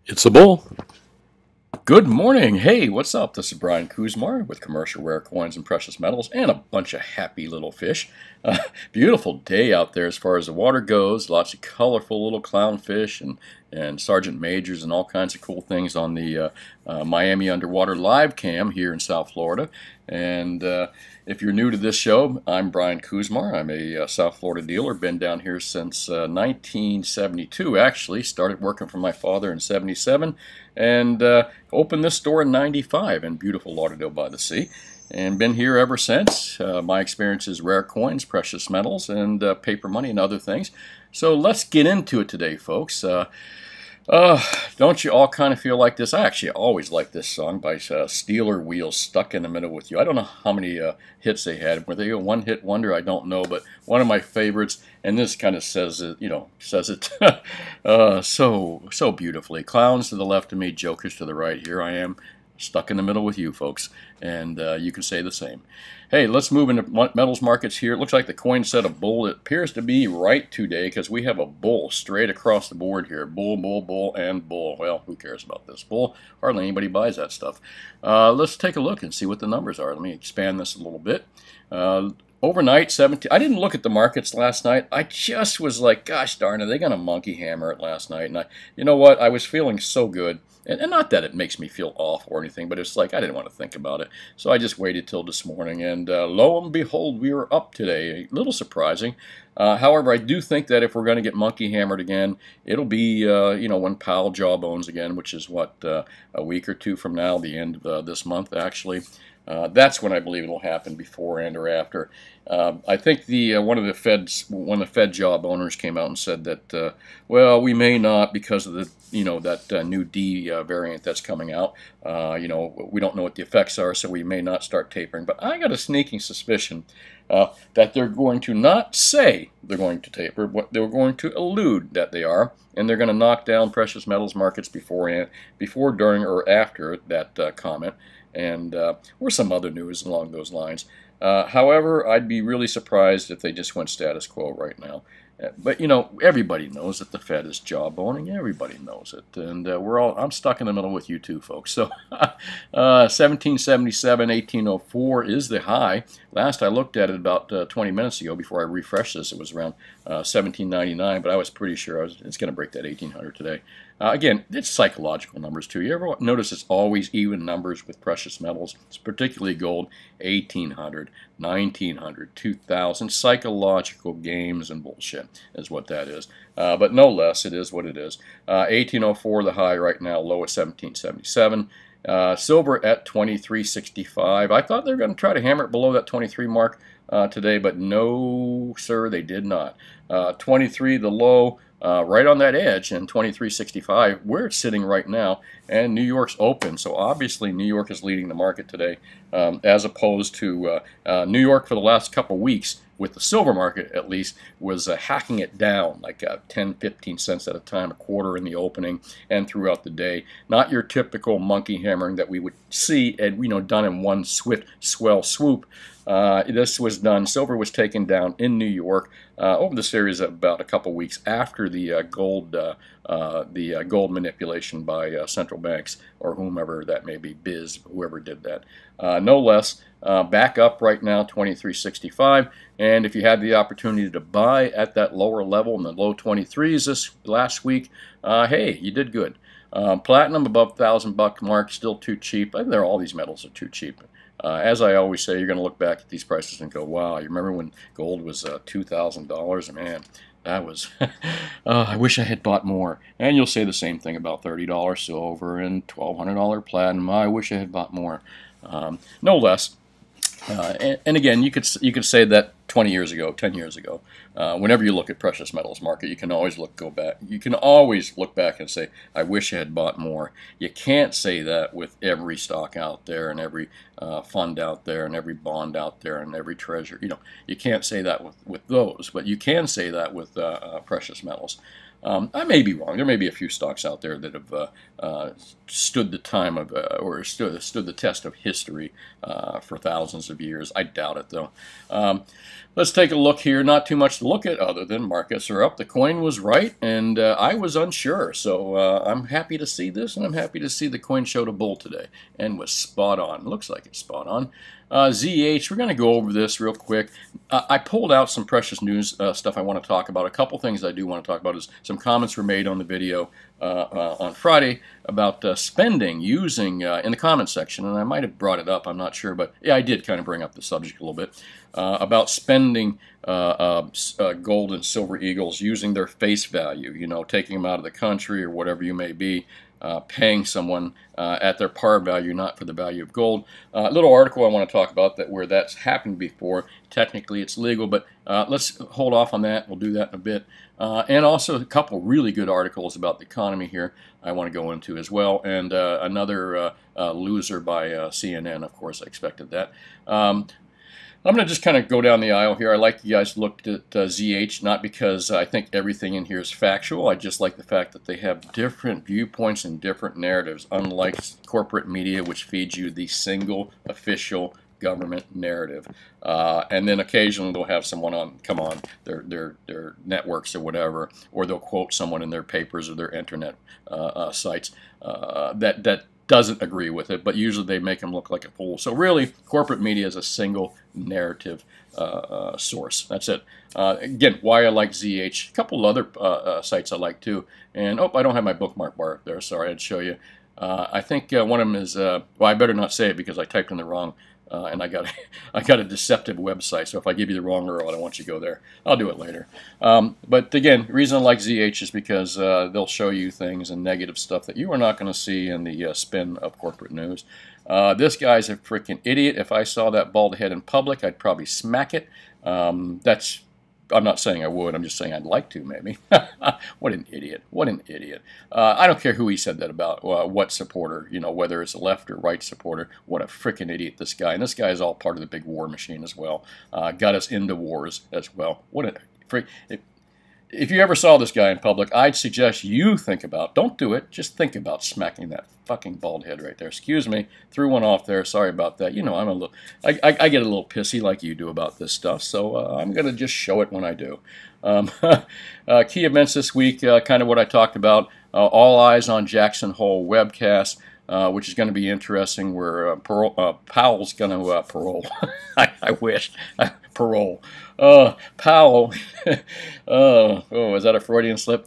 It's a bull. Good morning. Hey, what's up? This is Brian Kuzmar with Commercial Rare Coins and Precious Metals and a bunch of happy little fish. Beautiful day out there as far as the water goes. Lots of colorful little clownfish and sergeant majors and all kinds of cool things on the Miami Underwater live cam here in South Florida. And if you're new to this show, I'm Brian Kuzmar. I'm a South Florida dealer. Been down here since 1972, actually. Started working for my father in 77 and opened this store in 95 in beautiful Lauderdale by the Sea. And been here ever since. My experience is rare coins, precious metals, and paper money and other things. So let's get into it today, folks. Don't you all kind of feel like this? I actually always like this song by Steeler Wheels, Stuck in the Middle with You. I don't know how many hits they had. Were they a one-hit wonder? I don't know, but one of my favorites, and this kind of says it, says it so beautifully. Clowns to the left of me, jokers to the right. Here I am, stuck in the middle with you, folks, and you can say the same. Hey, let's move into metals markets here. It looks like the coin said a bull. It appears to be right today because we have a bull straight across the board here. Bull, bull, bull, and bull. Well, who cares about this bull? Hardly anybody buys that stuff. Let's take a look and see what the numbers are. Let me expand this a little bit. Overnight, 17. I didn't look at the markets last night. I just was like, gosh darn, are they going to monkey hammer it last night? And you know what? I was feeling so good. And not that it makes me feel awful or anything, but it's like I didn't want to think about it. So I just waited till this morning, and lo and behold, we were up today. A little surprising. However, I do think that if we're going to get monkey hammered again, it'll be, when Powell jawbones again, which is, a week or two from now, the end of this month, actually. That's when I believe it'll happen, before and or after. I think one of the Fed job owners came out and said that well, we may not, because of the that new D variant that's coming out. We don't know what the effects are, so we may not start tapering. But I got a sneaking suspicion that they're going to not say they're going to taper, but they're going to allude that they are, and they're going to knock down precious metals markets before, during, or after that comment. And or some other news along those lines. However, I'd be really surprised if they just went status quo right now. But everybody knows that the Fed is jawboning. Everybody knows it, and I'm stuck in the middle with you too, folks. So 1777, 1804 is the high. Last I looked at it about 20 minutes ago, before I refreshed this, it was around 1799, but I was pretty sure it's going to break that 1800 today. Again, it's psychological numbers too. You ever notice it's always even numbers with precious metals? It's particularly gold, 1800, 1900, 2000. Psychological games and bullshit is what that is. But no less, it is what it is. 1804 the high right now, low at 1777. Silver at 23.65. I thought they were going to try to hammer it below that 23 mark today, but no, sir, they did not. 23 the low. Right on that edge, and 23.65 where it's sitting right now, and New York's open, so obviously New York is leading the market today, as opposed to New York for the last couple weeks, with the silver market at least, was hacking it down like 10, 15 cents at a time, a quarter in the opening and throughout the day. Not your typical monkey hammering that we would see, and done in one swift swell swoop. This was done. Silver was taken down in New York over the series of about a couple weeks after the gold manipulation by central banks, or whomever that may be, whoever did that. No less. Back up right now, 23.65. And if you had the opportunity to buy at that lower level in the low 23s this last week, hey, you did good. Platinum above $1,000 mark, still too cheap. I think all these metals are too cheap. As I always say, you're going to look back at these prices and go, wow, you remember when gold was $2,000? Man, that was, I wish I had bought more. And you'll say the same thing about $30 silver and $1,200 platinum. I wish I had bought more. No less. And again, you could say that 20 years ago, 10 years ago. Whenever you look at precious metals market, you can always go back. You can always look back and say, I wish I had bought more. You can't say that with every stock out there, and every fund out there, and every bond out there, and every treasury. You can't say that with those, but you can say that with precious metals. I may be wrong. There may be a few stocks out there that have stood the time of or stood the test of history for thousands of years. I doubt it, though. Let's take a look here. Not too much to look at other than markets are up. The coin was right, and I was unsure. So I'm happy to see this, and I'm happy to see the coin showed a bull today and was spot on. Looks like it's spot on. ZH, we're going to go over this real quick. I pulled out some precious news stuff I want to talk about. A couple things I do want to talk about is some comments were made on the video on Friday about spending using in the comment section, and I might have brought it up, I'm not sure, but yeah, I did kind of bring up the subject a little bit about spending gold and silver eagles using their face value, you know, taking them out of the country or whatever you may be. Paying someone at their par value, not for the value of gold. A little article I want to talk about that where that's happened before. Technically, it's legal, but let's hold off on that. We'll do that in a bit. And also a couple really good articles about the economy here I want to go into as well. And another loser by CNN, of course, I expected that. I'm going to just kind of go down the aisle here. I like you guys looked at ZH, not because I think everything in here is factual. I just like the fact that they have different viewpoints and different narratives, unlike corporate media, which feeds you the single official government narrative. And then occasionally they'll have someone come on their networks or whatever, or they'll quote someone in their papers or their internet sites that doesn't agree with it, but usually they make them look like a fool. So really, corporate media is a single narrative source. That's it. Again, why I like ZH. A couple other sites I like too. And oh, I don't have my bookmark bar up there. Sorry, I'd show you. I think one of them is, well, I better not say it because I typed in the wrong, and I got a deceptive website. So if I give you the wrong URL, I don't want you to go there. I'll do it later. But again, the reason I like ZH is because they'll show you things and negative stuff that you are not going to see in the spin of corporate news. This guy's a freaking idiot. If I saw that bald head in public, I'd probably smack it. I'm not saying I would. I'm just saying I'd like to, maybe. What an idiot. What an idiot. I don't care who he said that about, what supporter, you know, whether it's a left or right supporter. What a freaking idiot this guy. And this guy is all part of the big war machine as well. Got us into wars as well. What a freak. If you ever saw this guy in public, I'd suggest you think about, don't do it, just think about smacking that fucking bald head right there. Excuse me, threw one off there, sorry about that. You know, I'm a little, I get a little pissy like you do about this stuff, so I'm going to just show it when I do. Key events this week, kind of what I talked about, all eyes on Jackson Hole webcast. Which is going to be interesting, where Powell's going to parole. I wish. Parole. Powell, is that a Freudian slip?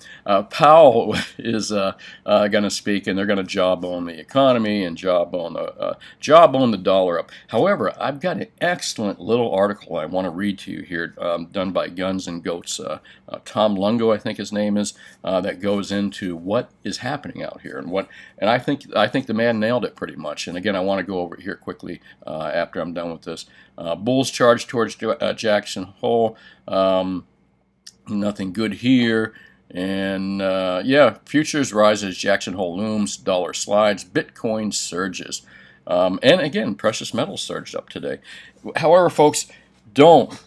Powell is going to speak, and they're going to jawbone the economy and jawbone the dollar up. However, I've got an excellent little article I want to read to you here, done by Guns and Goats. Tom Lungo, I think his name is, that goes into what is happening out here and I think the man nailed it pretty much. And again, I want to go over it here quickly after I'm done with this. Bulls charge towards Jackson Hole. Nothing good here. And yeah, futures rises, Jackson Hole looms, dollar slides, Bitcoin surges. And again, precious metals surged up today. However, folks, don't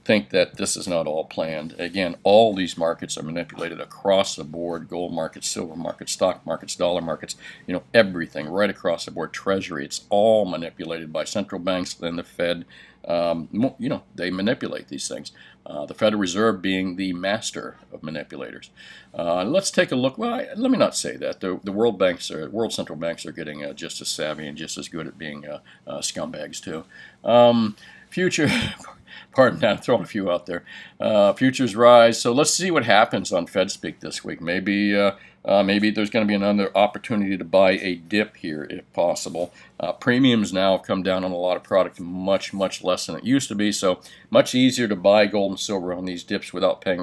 think that this is not all planned. Again, all these markets are manipulated across the board. Gold markets, silver markets, stock markets, dollar markets, you know, everything right across the board. Treasury, it's all manipulated by central banks and the Fed. You know, they manipulate these things. The Federal Reserve being the master of manipulators. Let's take a look. Well, let me not say that. The world central banks are getting just as savvy and just as good at being scumbags too. Future. Pardon, I'm throwing a few out there. Futures rise. So let's see what happens on Fed Speak this week. Maybe there's going to be another opportunity to buy a dip here if possible. Premiums now have come down on a lot of product, much less than it used to be. So much easier to buy gold and silver on these dips without paying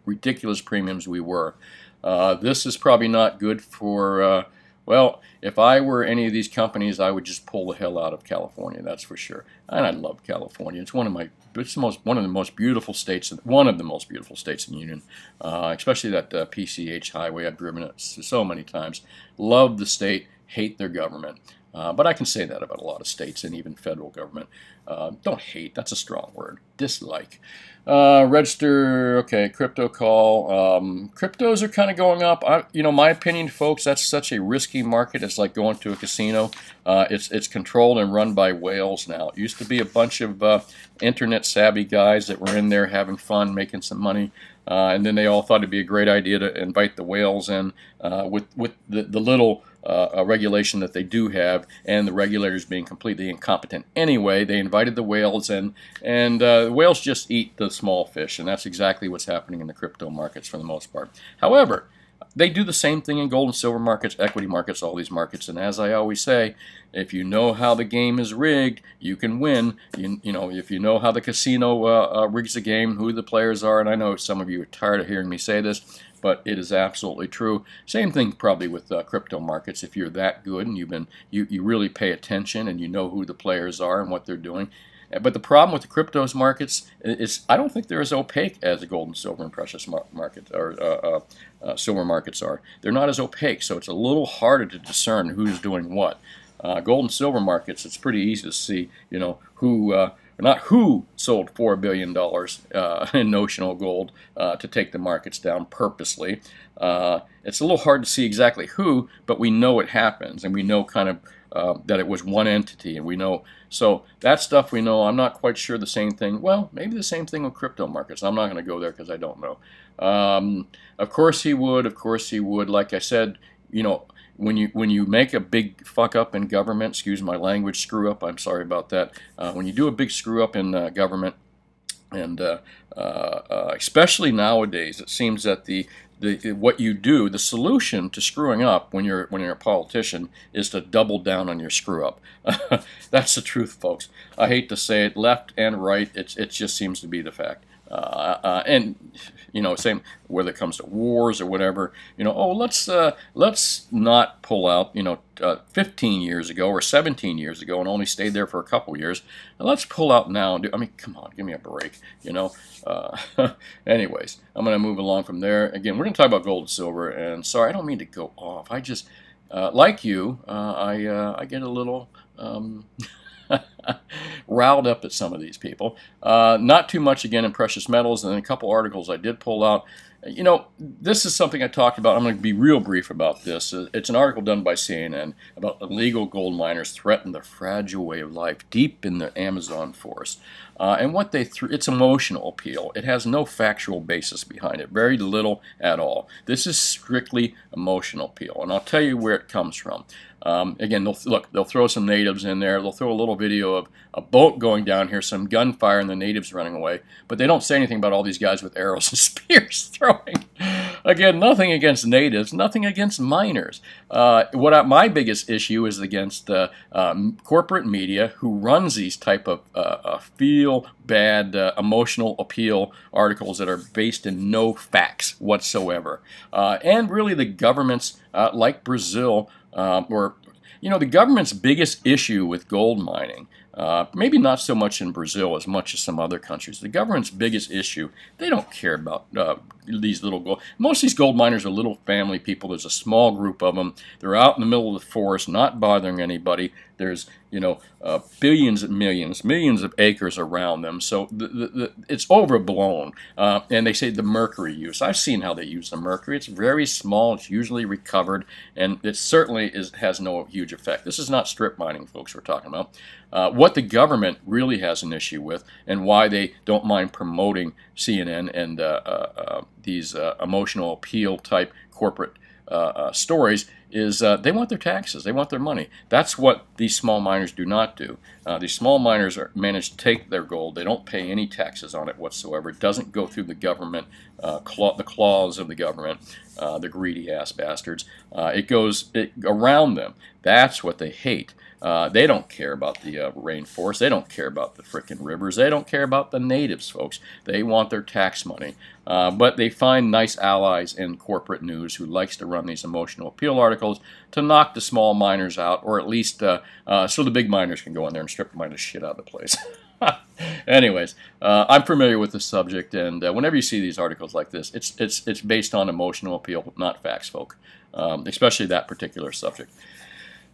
ridiculous premiums we were. This is probably not good for... well, if I were any of these companies, I would just pull the hell out of California. That's for sure. And I love California. It's one of the most beautiful states. One of the most beautiful states in the union. Especially that PCH highway. I've driven it so many times. Love the state. Hate their government. But I can say that about a lot of states and even federal government. Don't hate, that's a strong word. Dislike. Register, okay, crypto call. Cryptos are kind of going up. My opinion, folks, that's such a risky market. It's like going to a casino. It's controlled and run by whales now. It used to be a bunch of internet savvy guys that were in there having fun, making some money. And then they all thought it'd be a great idea to invite the whales in with the little regulation that they do have, and the regulators being completely incompetent anyway. They invited the whales in, and the whales just eat the small fish, and that's exactly what's happening in the crypto markets for the most part. However, they do the same thing in gold and silver markets, equity markets, all these markets. And as I always say, if you know how the game is rigged, you can win. If you know how the casino rigs the game, who the players are, and I know some of you are tired of hearing me say this, but it is absolutely true. Same thing probably with crypto markets. If you're that good and you really pay attention and you know who the players are and what they're doing. But the problem with the cryptos markets is I don't think they're as opaque as the gold and silver and precious market or silver markets are. They're not as opaque, so it's a little harder to discern who's doing what. Gold and silver markets, it's pretty easy to see, not who sold $4 billion in notional gold to take the markets down purposely. It's a little hard to see exactly who, but we know it happens, and we know kind of that it was one entity, and we know. So that stuff we know. I'm not quite sure the same thing. Well, maybe the same thing with crypto markets. I'm not going to go there because I don't know. Of course he would. Of course he would. Like I said, when you make a big fuck up in government, excuse my language, screw up, I'm sorry about that. When you do a big screw up in government, and especially nowadays, it seems that what you do, the solution to screwing up when you're a politician is to double down on your screw up. That's the truth, folks. I hate to say it, left and right, it just seems to be the fact. And same whether it comes to wars or whatever. Let's not pull out 15 years ago or 17 years ago and only stayed there for a couple years. And let's pull out now and come on, give me a break. Anyways, I'm going to move along from there. Again, we're going to talk about gold and silver. And sorry, I don't mean to go off. I just like you. I get a little. Riled up at some of these people. Not too much again in precious metals, and then a couple articles I did pull out. This is something I talked about. I'm going to be real brief about this. It's an article done by CNN about illegal gold miners threaten the fragile way of life deep in the Amazon forest. And what it's emotional appeal. It has no factual basis behind it, very little at all. This is strictly emotional appeal, and I'll tell you where it comes from. Again, they'll throw some natives in there. They'll throw a little video of a boat going down here, some gunfire, and the natives running away. But they don't say anything about all these guys with arrows and spears throwing. Again, nothing against natives, nothing against miners. My biggest issue is against corporate media who runs these type of feel-bad, emotional appeal articles that are based in no facts whatsoever. And really the governments like Brazil, the government's biggest issue with gold mining, maybe not so much in Brazil as much as some other countries. The government's biggest issue, they don't care about these little gold. Most of these gold miners are little family people. There's a small group of them. They're out in the middle of the forest, not bothering anybody. There's billions and millions of acres around them. So it's overblown. And they say the mercury use. I've seen how they use the mercury. It's very small. It's usually recovered, and it certainly has no huge effect. This is not strip mining, folks, we're talking about. What the government really has an issue with, and why they don't mind promoting CNN and these emotional appeal type corporate stories, is they want their taxes. They want their money. That's what these small miners do not do. These small miners manage to take their gold. They don't pay any taxes on it whatsoever. It doesn't go through the government, the claws of the government, the greedy ass bastards. It goes around them. That's what they hate. They don't care about the rainforest. They don't care about the frickin' rivers. They don't care about the natives, folks. They want their tax money. But they find nice allies in corporate news who likes to run these emotional appeal articles to knock the small miners out, or at least so the big miners can go in there and strip mine the shit out of the place. Anyways, I'm familiar with the subject, and whenever you see these articles like this, it's based on emotional appeal, not facts, folk. Especially that particular subject.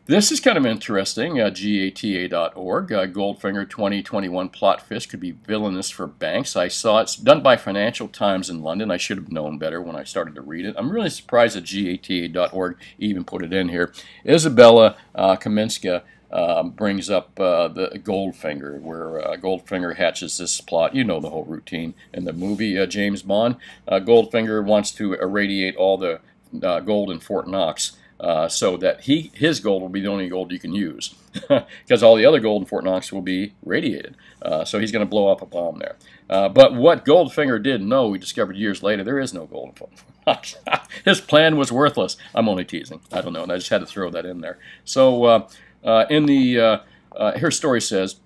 This is kind of interesting. GATA.org. Goldfinger 2021 plot fish could be villainous for banks. I saw it's done by Financial Times in London. I should have known better when I started to read it. I'm really surprised that GATA.org even put it in here. Isabella Kaminska brings up the Goldfinger, where Goldfinger hatches this plot. You know the whole routine in the movie James Bond. Goldfinger wants to irradiate all the gold in Fort Knox. So that his gold will be the only gold you can use, because all the other gold in Fort Knox will be radiated. So he's going to blow up a bomb there. But what Goldfinger didn't know, we discovered years later, there is no gold in Fort Knox. His plan was worthless. I'm only teasing. I don't know. I just had to throw that in there. So her story says,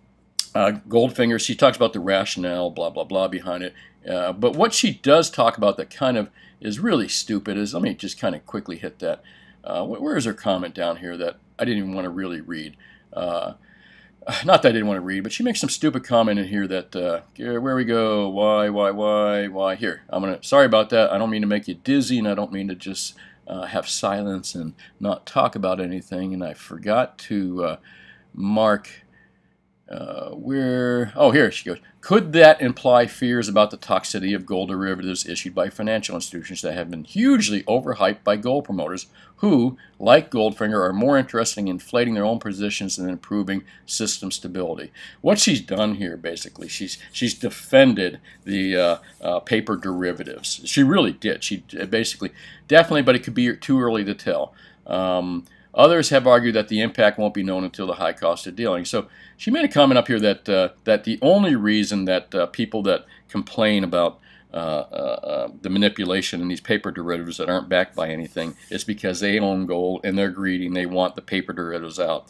Goldfinger, she talks about the rationale, blah, blah, blah, behind it. But what she does talk about that kind of is really stupid is, let me just kind of quickly hit that. Where is her comment down here that I didn't even want to really read? Not that I didn't want to read, but she makes some stupid comment in here that, where we go, why, here. Sorry about that. I don't mean to make you dizzy, and I don't mean to just have silence and not talk about anything, and I forgot to mark here she goes. Could that imply fears about the toxicity of gold derivatives issued by financial institutions that have been hugely overhyped by gold promoters who, like Goldfinger, are more interested in inflating their own positions than improving system stability? What she's done here, basically, she's defended the paper derivatives. She really did. She basically, definitely, but it could be too early to tell. Others have argued that the impact won't be known until the high cost of dealing. So she made a comment up here that that the only reason that people that complain about the manipulation in these paper derivatives that aren't backed by anything is because they own gold and they're greedy and they want the paper derivatives out.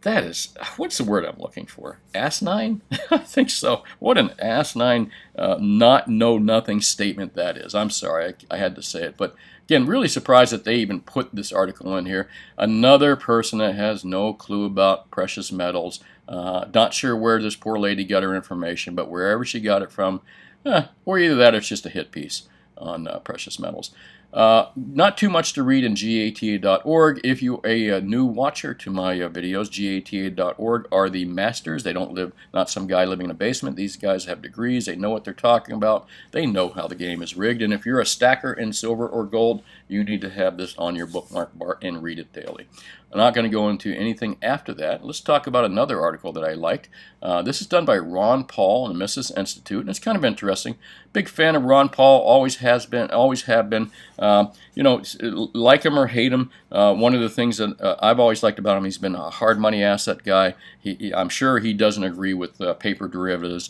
That is, what's the word I'm looking for? Asinine? I think so. What an asinine, not know nothing statement that is. I'm sorry, I had to say it. But again, really surprised that they even put this article in here. Another person that has no clue about precious metals. Not sure where this poor lady got her information, but wherever she got it from, or either that or it's just a hit piece on precious metals. Not too much to read in GATA.org. If you're a new watcher to my videos, GATA.org are the masters. They don't live, not some guy living in a basement. These guys have degrees. They know what they're talking about. They know how the game is rigged. And if you're a stacker in silver or gold, you need to have this on your bookmark bar and read it daily. I'm not going to go into anything after that. Let's talk about another article that I liked. This is done by Ron Paul and the Mises Institute, and it's kind of interesting. Big fan of Ron Paul, always has been, always have been. You know, like him or hate him, one of the things that I've always liked about him, he's been a hard money asset guy. I'm sure he doesn't agree with paper derivatives.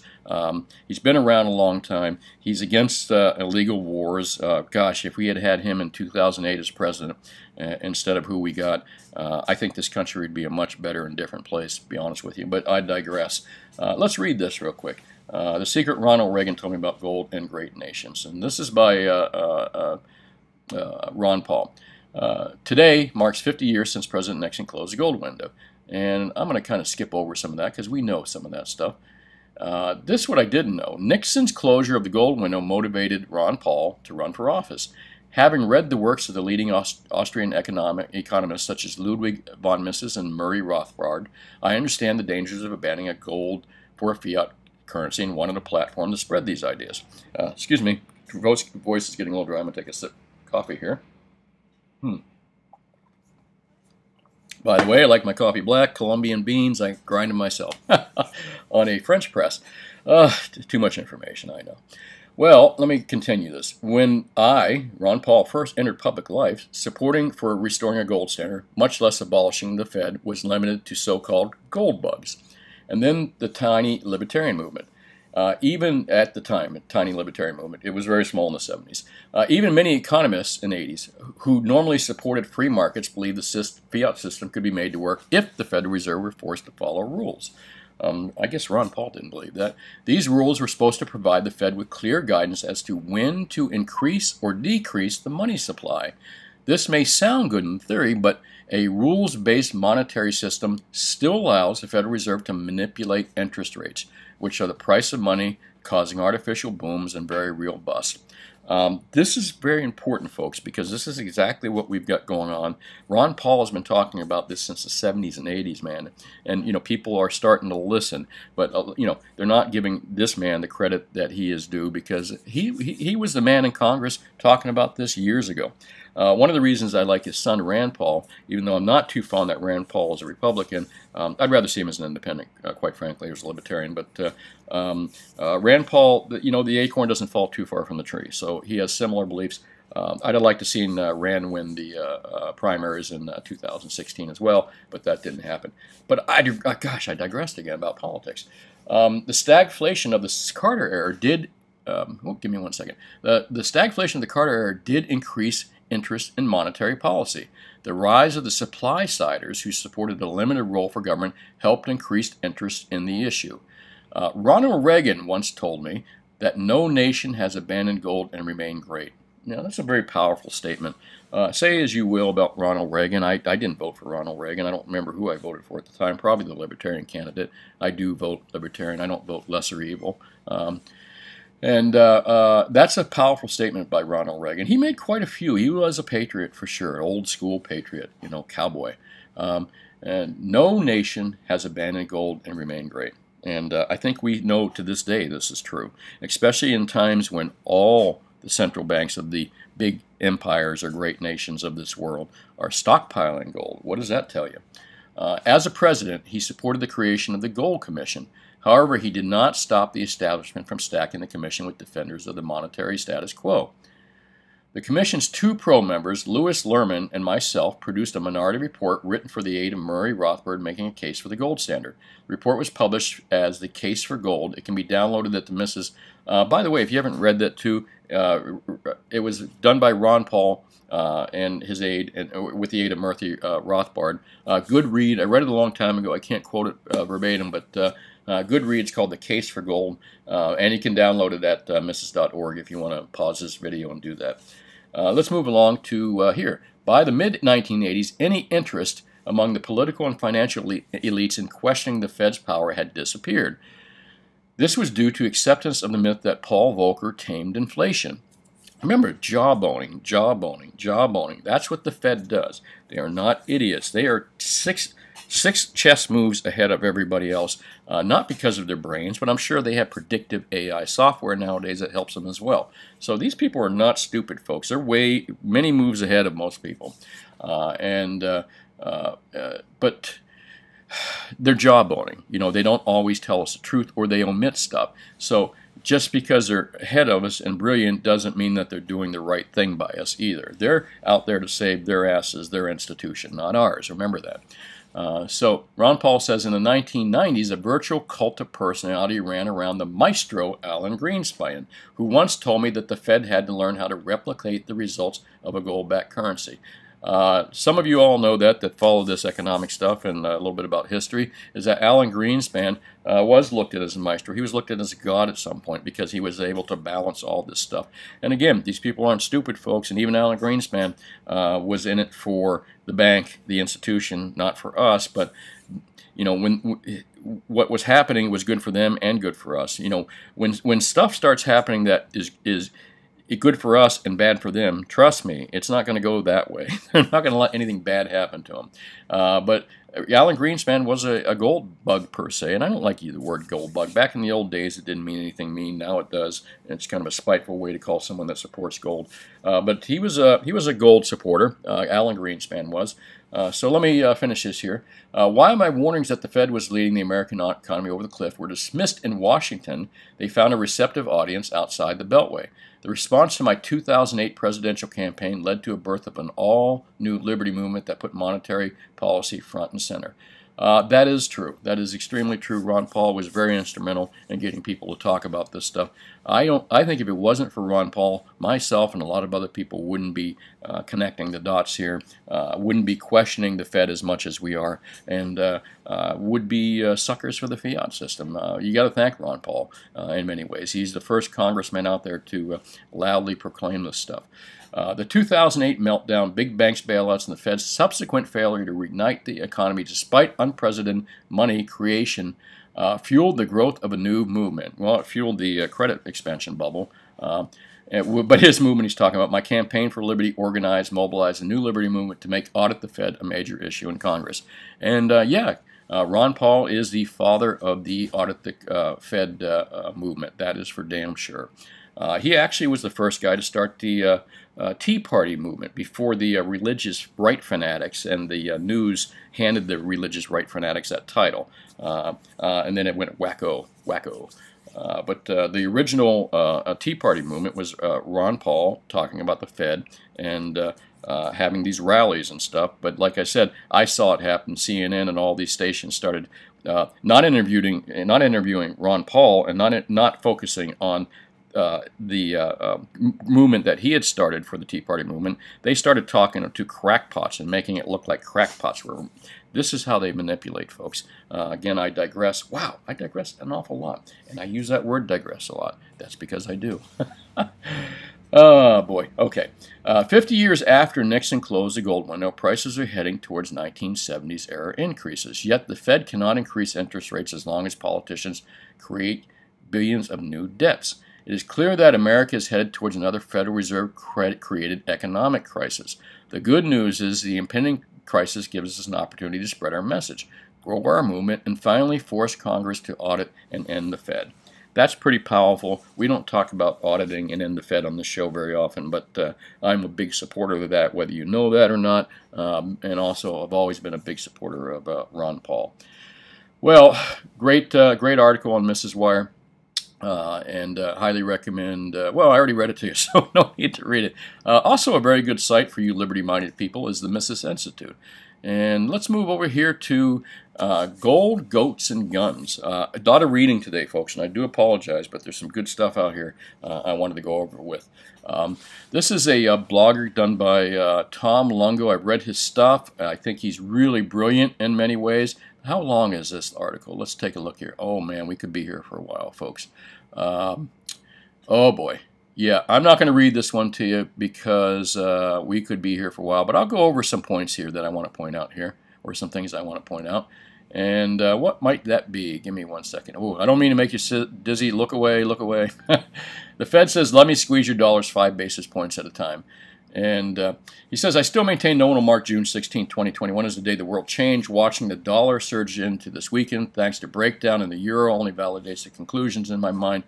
He's been around a long time. He's against illegal wars. Gosh, if we had had him in 2008 as president instead of who we got, I think this country would be a much better and different place, to be honest with you. But I digress. Let's read this real quick. The Secret Ronald Reagan Told Me About Gold and Great Nations. And this is by Ron Paul. Today marks 50 years since President Nixon closed the gold window. And I'm going to kind of skip over some of that because we know some of that stuff. This is what I didn't know. Nixon's closure of the gold window motivated Ron Paul to run for office. Having read the works of the leading Austrian economists such as Ludwig von Mises and Murray Rothbard, I understand the dangers of abandoning a gold for a fiat currency and wanted a platform to spread these ideas. Excuse me, voice is getting a little dry. I'm going to take a sip of coffee here. By the way, I like my coffee black, Colombian beans. I grind them myself on a French press. Too much information, I know. Well, let me continue this. When I, Ron Paul, first entered public life, supporting for restoring a gold standard, much less abolishing the Fed, was limited to so-called gold bugs. And then the tiny libertarian movement. Even at the time, a tiny libertarian movement, it was very small in the 70s. Even many economists in the 80s who normally supported free markets believed the fiat system could be made to work if the Federal Reserve were forced to follow rules. I guess Ron Paul didn't believe that. These rules were supposed to provide the Fed with clear guidance as to when to increase or decrease the money supply. This may sound good in theory, but a rules-based monetary system still allows the Federal Reserve to manipulate interest rates, which are the price of money, causing artificial booms and very real busts. This is very important, folks, because this is exactly what we've got going on. Ron Paul has been talking about this since the 70s and 80s, man. And, people are starting to listen. But, they're not giving this man the credit that he is due, because he was the man in Congress talking about this years ago. One of the reasons I like his son, Rand Paul, even though I'm not too fond that Rand Paul is a Republican, I'd rather see him as an independent, quite frankly, as a libertarian. But Rand Paul, the acorn doesn't fall too far from the tree, so he has similar beliefs. I'd have liked to seen Rand win the primaries in 2016 as well, but that didn't happen. But gosh, I digressed again about politics. The stagflation of the Carter era did. Give me 1 second. The stagflation of the Carter era did increase interest in monetary policy. The rise of the supply-siders who supported a limited role for government helped increase interest in the issue. Ronald Reagan once told me that no nation has abandoned gold and remained great. Now, that's a very powerful statement. Say as you will about Ronald Reagan. I didn't vote for Ronald Reagan. I don't remember who I voted for at the time. Probably the Libertarian candidate. I do vote Libertarian. I don't vote lesser evil. And that's a powerful statement by Ronald Reagan. He made quite a few. He was a patriot for sure, old school patriot, cowboy. And no nation has abandoned gold and remained great. And I think we know to this day this is true, especially in times when all the central banks of the big empires or great nations of this world are stockpiling gold. What does that tell you? As a president, he supported the creation of the Gold Commission. However, he did not stop the establishment from stacking the commission with defenders of the monetary status quo. The commission's two pro-members, Louis Lerman and myself, produced a minority report written for the aid of Murray Rothbard making a case for the gold standard. The report was published as The Case for Gold. It can be downloaded at the Mrs. By the way, if you haven't read that too, it was done by Ron Paul and his aide, and with the aid of Murray Rothbard. Good read. I read it a long time ago. I can't quote it verbatim, but good read. It's called The Case for Gold, and you can download it at Mrs.org if you want to pause this video and do that. Let's move along to here. By the mid-1980s, any interest among the political and financial elites in questioning the Fed's power had disappeared. This was due to acceptance of the myth that Paul Volcker tamed inflation. Remember, jawboning, jawboning, jawboning. That's what the Fed does. They are not idiots. They are six chess moves ahead of everybody else, not because of their brains, but I'm sure they have predictive AI software nowadays that helps them as well. So these people are not stupid, folks. They're many moves ahead of most people. But they're jawboning. They don't always tell us the truth, or they omit stuff. So just because they're ahead of us and brilliant doesn't mean that they're doing the right thing by us either. They're out there to save their asses, their institution, not ours. Remember that. So Ron Paul says in the 1990s, a virtual cult of personality ran around the maestro Alan Greenspan, who once told me that the Fed had to learn how to replicate the results of a gold-backed currency. Some of you all know that follow this economic stuff and a little bit about history, is that Alan Greenspan was looked at as a maestro. He was looked at as a god at some point because he was able to balance all this stuff. And again, these people aren't stupid, folks, and even Alan Greenspan was in it for the bank, the institution, not for us. But what was happening was good for them and good for us. When stuff starts happening that is good for us and bad for them, trust me, it's not going to go that way. They're not going to let anything bad happen to them. But Alan Greenspan was a gold bug per se, and I don't like the word gold bug. Back in the old days, it didn't mean anything mean. Now it does. It's kind of a spiteful way to call someone that supports gold. But he was a gold supporter. Alan Greenspan was. So let me finish this here. While my warnings that the Fed was leading the American economy over the cliff were dismissed in Washington, they found a receptive audience outside the Beltway. The response to my 2008 presidential campaign led to a birth of an all-new liberty movement that put monetary policy front and center. That is true. That is extremely true. Ron Paul was very instrumental in getting people to talk about this stuff. I think if it wasn't for Ron Paul, myself and a lot of other people wouldn't be connecting the dots here, wouldn't be questioning the Fed as much as we are, and would be suckers for the fiat system. You got to thank Ron Paul in many ways. He's the first congressman out there to loudly proclaim this stuff. The 2008 meltdown, big banks bailouts, and the Fed's subsequent failure to reignite the economy despite unprecedented money creation fueled the growth of a new movement. Well, it fueled the credit expansion bubble. But his movement he's talking about, my campaign for liberty organized, mobilized a new liberty movement to make audit the Fed a major issue in Congress. And yeah, Ron Paul is the father of the audit the Fed movement. That is for damn sure. He actually was the first guy to start the Tea Party movement before the religious right fanatics and the news handed the religious right fanatics that title. And then it went wacko, wacko. But the original Tea Party movement was Ron Paul talking about the Fed and having these rallies and stuff. But like I said, I saw it happen. CNN and all these stations started not interviewing Ron Paul and not focusing on the movement that he had started for the Tea Party movement. They started talking to crackpots and making it look like crackpots were. This is how they manipulate, folks. Again, I digress. Wow, I digress an awful lot. And I use that word digress a lot. That's because I do. Oh, boy. Okay. 50 years after Nixon closed the gold window, prices are heading towards 1970s era increases. Yet the Fed cannot increase interest rates as long as politicians create billions of new debts. It is clear that America is headed towards another Federal Reserve credit-created economic crisis. The good news is the impending crisis gives us an opportunity to spread our message, grow our movement, and finally force Congress to audit and end the Fed. That's pretty powerful. We don't talk about auditing and end the Fed on the show very often, but I'm a big supporter of that, whether you know that or not, and also I've always been a big supporter of Ron Paul. Well, great article on Mrs. Wire. And highly recommend, well, I already read it to you, so no need to read it. Also a very good site for you liberty-minded people is the Mises Institute. And let's move over here to gold, goats, and guns. A lot of reading today, folks, and I do apologize, but there's some good stuff out here I wanted to go over with. This is a blogger done by Tom Lungo. I've read his stuff. I think he's really brilliant in many ways. How long is this article? Let's take a look here. Oh, man, we could be here for a while, folks. Oh, boy. Yeah, I'm not going to read this one to you because we could be here for a while, but I'll go over some points here that I want to point out here, or some things I want to point out. And what might that be? Give me 1 second. Oh, I don't mean to make you dizzy. Look away, look away. The Fed says, let me squeeze your dollars 5 basis points at a time. And he says, I still maintain no one will mark June 16, 2021 as the day the world changed. Watching the dollar surge into this weekend, thanks to breakdown in the euro, only validates the conclusions in my mind.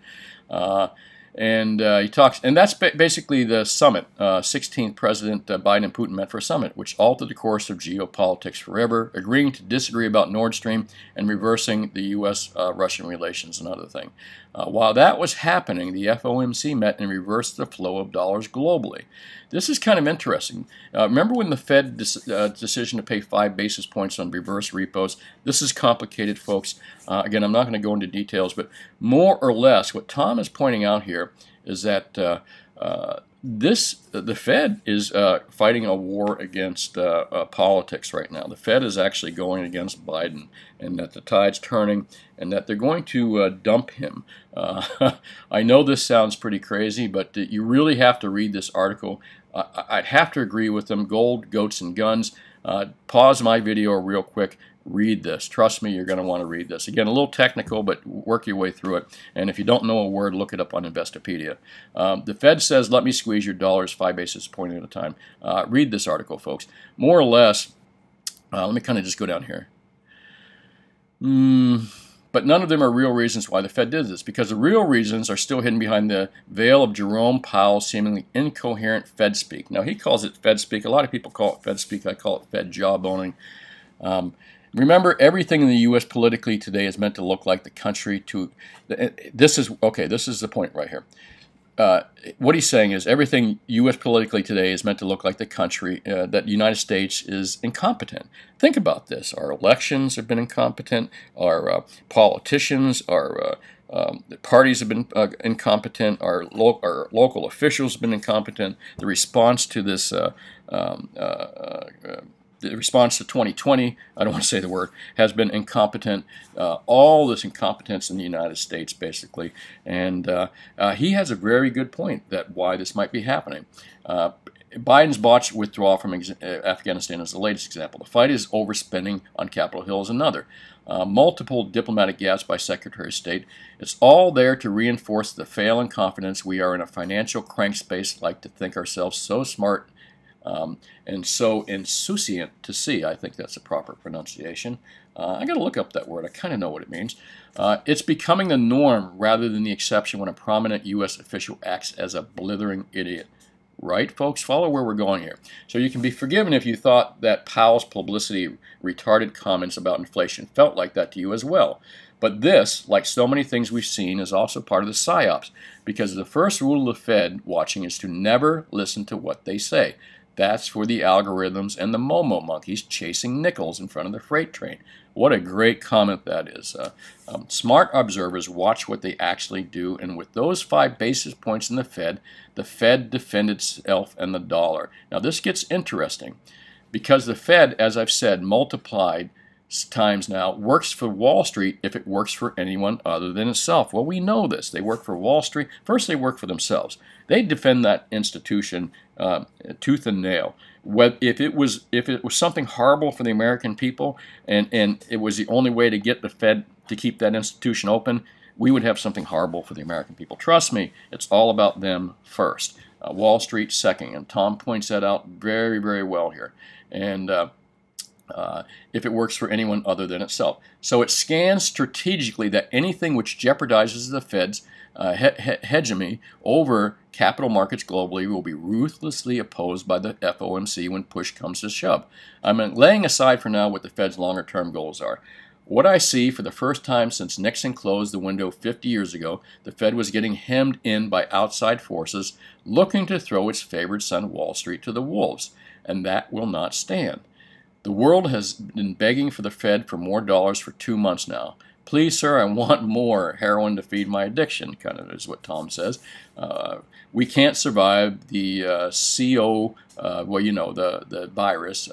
And he talks, and that's basically the summit. 16th President Biden and Putin met for a summit, which altered the course of geopolitics forever, agreeing to disagree about Nord Stream and reversing the U.S.-Russian relations, another thing. While that was happening, the FOMC met and reversed the flow of dollars globally. This is kind of interesting. Remember when the Fed decision to pay 5 basis points on reverse repos? This is complicated, folks. Again, I'm not going to go into details, but more or less what Tom is pointing out here is that the Fed is fighting a war against politics right now. The Fed is actually going against Biden, and that the tide's turning, and that they're going to dump him. I know this sounds pretty crazy, but you really have to read this article. I'd have to agree with them. Gold, goats, and guns. Pause my video real quick. Read this. Trust me, you're going to want to read this. Again, a little technical, but work your way through it. And if you don't know a word, look it up on Investopedia. The Fed says, let me squeeze your dollars 5 basis points at a time. Read this article, folks. More or less, let me kind of just go down here. But none of them are real reasons why the Fed did this, because the real reasons are still hidden behind the veil of Jerome Powell's seemingly incoherent Fed speak. Now, he calls it Fed speak. A lot of people call it Fed speak. I call it Fed jawboning. Remember, everything in the U.S. politically today is meant to look like the country to... This is the point right here. What he's saying is everything U.S. politically today is meant to look like the country, that the United States is incompetent. Think about this. Our elections have been incompetent. Our politicians, our parties have been incompetent. Our local officials have been incompetent. The response to this... the response to 2020, I don't want to say the word, has been incompetent. All this incompetence in the United States, basically. And he has a very good point that why this might be happening. Biden's botched withdrawal from Afghanistan is the latest example. The fight is overspending on Capitol Hill is another. multiple diplomatic gaps by Secretary of State. It's all there to reinforce the failing confidence we are in a financial crank space, like to think ourselves so smart and so insouciant to see. I think that's a proper pronunciation. I got to look up that word. I kind of know what it means. It's becoming the norm rather than the exception when a prominent U.S. official acts as a blithering idiot. Right, folks? Follow where we're going here. So you can be forgiven if you thought that Powell's publicity retarded comments about inflation felt like that to you as well. But this, like so many things we've seen, is also part of the psyops, because the first rule of the Fed watching is to never listen to what they say. That's for the algorithms and the Momo monkeys chasing nickels in front of the freight train. What a great comment that is. Smart observers watch what they actually do, and with those 5 basis points in the Fed defended itself and the dollar. Now this gets interesting, because the Fed, as I've said, multiplied times now, works for Wall Street if it works for anyone other than itself. Well, we know this. They work for Wall Street. First, they work for themselves. They defend that institution tooth and nail. If it was something horrible for the American people, and it was the only way to get the Fed to keep that institution open, we would have something horrible for the American people. Trust me, it's all about them first. Wall Street second, and Tom points that out very, very well here. And if it works for anyone other than itself. So it scans strategically that anything which jeopardizes the Fed's hegemony over capital markets globally will be ruthlessly opposed by the FOMC when push comes to shove. I'm laying aside for now what the Fed's longer-term goals are. What I see for the first time since Nixon closed the window 50 years ago, the Fed was getting hemmed in by outside forces looking to throw its favorite son, Wall Street, to the wolves, and that will not stand. The world has been begging for the Fed for more dollars for 2 months now. Please, sir, I want more heroin to feed my addiction, kind of is what Tom says. We can't survive the well, you know, the virus,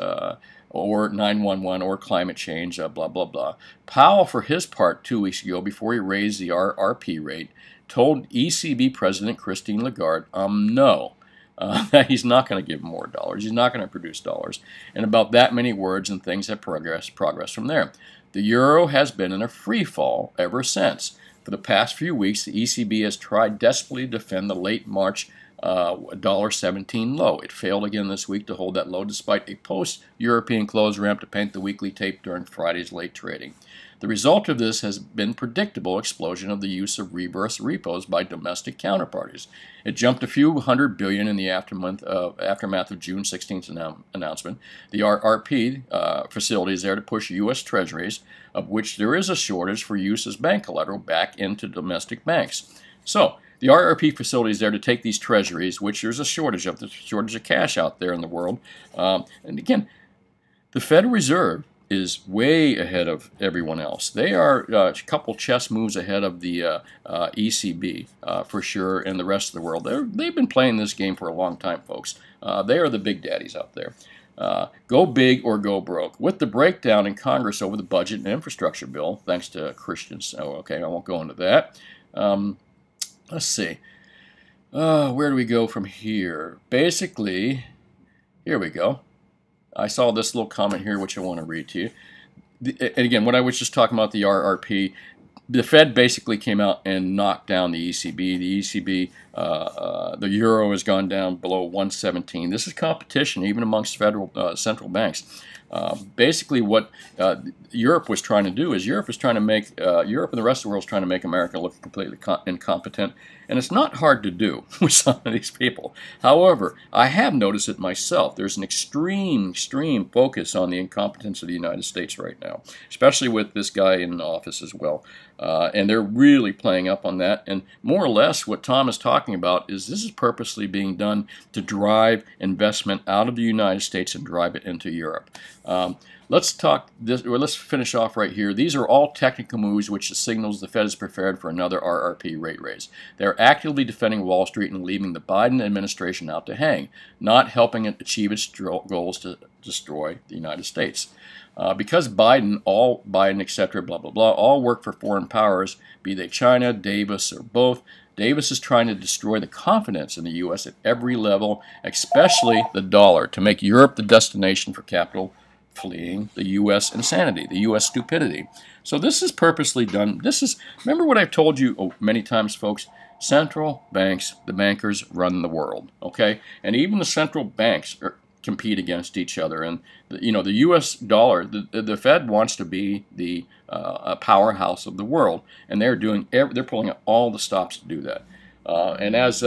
or 911, or climate change, blah, blah, blah. Powell, for his part, 2 weeks ago, before he raised the RRP rate, told ECB President Christine Lagarde, no. That he's not going to give more dollars. He's not going to produce dollars. And about that many words, and things have progress from there. The euro has been in a free fall ever since. For the past few weeks, the ECB has tried desperately to defend the late March $1.17 low. It failed again this week to hold that low despite a post-European close ramp to paint the weekly tape during Friday's late trading. The result of this has been predictable explosion of the use of reverse repos by domestic counterparties. It jumped a few $100 billion in the aftermath of June 16th announcement. The RRP facility is there to push U.S. Treasuries, of which there is a shortage for use as bank collateral, back into domestic banks. So the RRP facility is there to take these treasuries, which there's a shortage of cash out there in the world. And again, the Federal Reserve is way ahead of everyone else. They are a couple chess moves ahead of the ECB for sure, and the rest of the world. They've been playing this game for a long time, folks. They are the big daddies out there. Go big or go broke. With the breakdown in Congress over the budget and infrastructure bill, thanks to Christians. Oh, okay, I won't go into that. Let's see. Where do we go from here? Basically, here we go. I saw this little comment here, which I want to read to you. And again, what I was just talking about, the RRP, the Fed basically came out and knocked down the ECB. The ECB, the euro has gone down below 117. This is competition even amongst federal central banks. Basically, what Europe was trying to do is Europe and the rest of the world is trying to make America look completely incompetent, and it's not hard to do with some of these people. However, I have noticed it myself. There's an extreme focus on the incompetence of the United States right now, especially with this guy in office as well. And they're really playing up on that. And more or less what Tom is talking about is this is purposely being done to drive investment out of the United States and drive it into Europe. Let's finish off right here. These are all technical moves which signals the Fed is prepared for another RRP rate raise. They're actively defending Wall Street and leaving the Biden administration out to hang, not helping it achieve its goals to destroy the United States. Because Biden, etc., blah, blah, blah, all work for foreign powers, be they China, Davis, or both, Davis is trying to destroy the confidence in the U.S. at every level, especially the dollar, to make Europe the destination for capital fleeing the U.S. insanity, the U.S. stupidity. So this is purposely done. Remember what I've told you many times, folks? Central banks, the bankers, run the world, okay? And even the central banks compete against each other. And the U.S. dollar, the Fed wants to be the powerhouse of the world, and they're pulling out all the stops to do that. And as